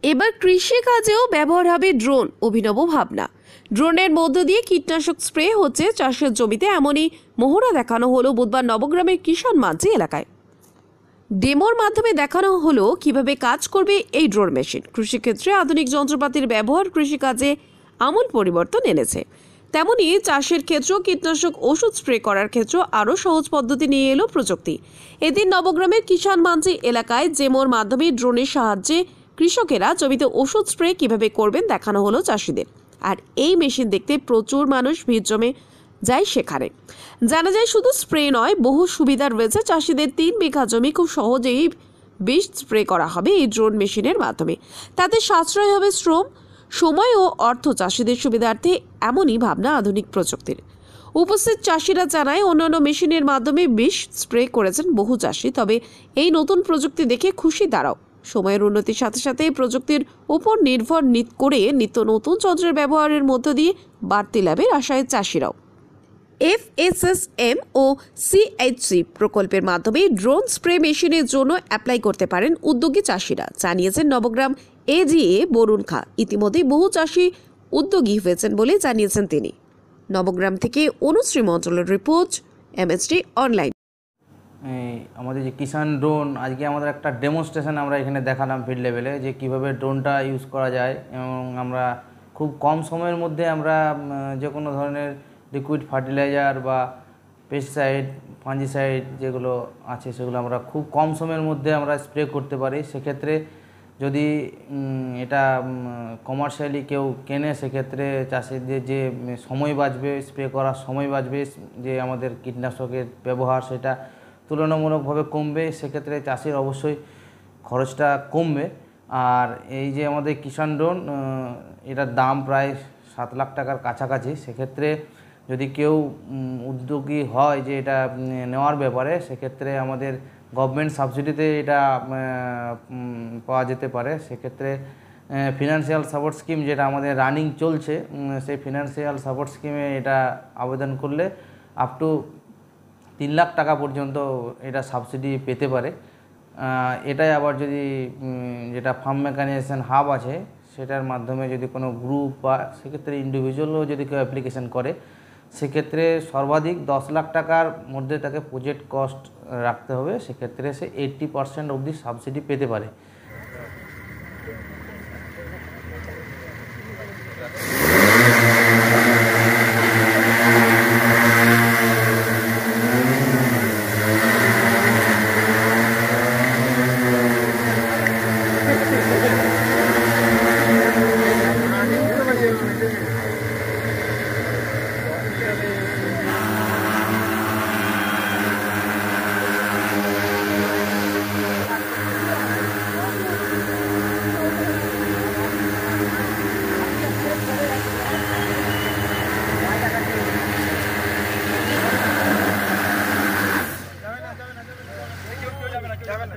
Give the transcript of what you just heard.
এবার কৃষিকাজেও ব্যবহার হবে ড্রোন। অভিনব ভাবনা। ড্রোনের মধ্য দিয়ে কীটনাশক স্প্রে হচ্ছে চাষের জমিতে, এমনই মহড়া দেখানো হলো বুধবার নবগ্রামের কিষাণ মাঝি এলাকায়। ডেমোর মাধ্যমে দেখানো হলো কিভাবে কাজ করবে এই ড্রোন মেশিন। কৃষিক্ষেত্রে আধুনিক যন্ত্রপাতির ব্যবহার কৃষিকাজে আমূল পরিবর্তন এনেছে, তেমনি চাষের ক্ষেত্রেও কীটনাশক ওষুধ স্প্রে করার ক্ষেত্রে আরও সহজ পদ্ধতি নিয়ে এলো প্রযুক্তি। এদিন নবগ্রামের কিষাণ মাঝি এলাকায় ডেমোর মাধ্যমে ড্রোনের সাহায্যে কৃষকেরা জমিতে ওষুধ স্প্রে কিভাবে করবেন দেখানো হলো চাষিদের। আর এই মেশিন দেখতে প্রচুর মানুষ ভিড় জমে যায় সেখানে। জানা যায় শুধু স্প্রে নয়, বহু সুবিধা রয়েছে চাষিদের। 3 বিঘা জমি খুব সহজেই বিষ স্প্রে করা হবে এই ড্রোন মেশিনের মাধ্যমে। তাতে সাশ্রয় হবে শ্রম, সময় ও অর্থ। চাষিদের সুবিধার্থে এমনই ভাবনা আধুনিক প্রযুক্তির। উপস্থিত চাষিরা জানায় অন্যান্য মেশিনের মাধ্যমে বিষ স্প্রে করেছেন বহু চাষি, তবে এই নতুন প্রযুক্তি দেখে খুশি তারাও। সময়ের উন্নতির সাথে সাথে প্রযুক্তির উপর নির্ভর করে নিত্য নতুন যন্ত্রের ব্যবহারের মধ্য দিয়ে বাড়তি লাভের আশায় চাষিরাও। FSSM ও CHC প্রকল্পের মাধ্যমে ড্রোন স্প্রে মেশিনের জন্য অ্যাপ্লাই করতে পারেন উদ্যোগী চাষিরা, জানিয়েছেন নবগ্রাম AGA বরুণ খা। ইতিমধ্যে বহু চাষি উদ্যোগী হয়েছেন বলে জানিয়েছেন তিনি। নবগ্রাম থেকে অনুশ্রী মণ্ডলের রিপোর্ট, MSD অনলাইন। আমাদের যে কিষাণ ড্রোন, আজকে আমাদের একটা ডেমনস্ট্রেশন আমরা এখানে দেখালাম ফিল্ড লেভেলে, যে কিভাবে ড্রোনটা ইউজ করা যায়। এবং আমরা খুব কম সময়ের মধ্যে আমরা যে কোনো ধরনের লিকুইড ফার্টিলাইজার বা পেস্টিসাইড, ফাঞ্জিসাইড যেগুলো আছে সেগুলো আমরা খুব কম সময়ের মধ্যে আমরা স্প্রে করতে পারি। সেক্ষেত্রে যদি এটা কমার্শিয়ালি কেউ কেনে, সেক্ষেত্রে চাষিদের যে সময় বাঁচবে, স্প্রে করার সময় বাঁচবে, যে আমাদের কীটনাশকের ব্যবহার সেটা তুলনামূলকভাবে কমবে। সেক্ষেত্রে চাষির অবশ্যই খরচটা কমবে। আর এই যে আমাদের কিষাণ ড্রোন, এটার দাম প্রায় 7 লাখ টাকার কাছাকাছি। সেক্ষেত্রে যদি কেউ উদ্যোগী হয় যে এটা নেওয়ার ব্যাপারে, সেক্ষেত্রে আমাদের গভর্নমেন্ট সাবসিডিতে এটা পাওয়া যেতে পারে। সেক্ষেত্রে ফিনান্সিয়াল সাপোর্ট স্কিম যেটা আমাদের রানিং চলছে, সেই ফিনান্সিয়াল সাপোর্ট স্কিমে এটা আবেদন করলে আপ টু 3 লাখ টাকা পর্যন্ত এটা সাবসিডি পেতে পারে। এটাই আবার যদি যেটা ফার্ম মেকানাইজেশন হাব আছে সেটার মাধ্যমে যদি কোনো গ্রুপ বা সেক্ষেত্রে ইন্ডিভিজুয়ালও যদি কেউ অ্যাপ্লিকেশন করে, সেক্ষেত্রে সর্বাধিক 10 লাখ টাকার মধ্যে তাকে প্রজেক্ট কস্ট রাখতে হবে। সেক্ষেত্রে সে 80% অবধি সাবসিডি পেতে পারে। যাবে না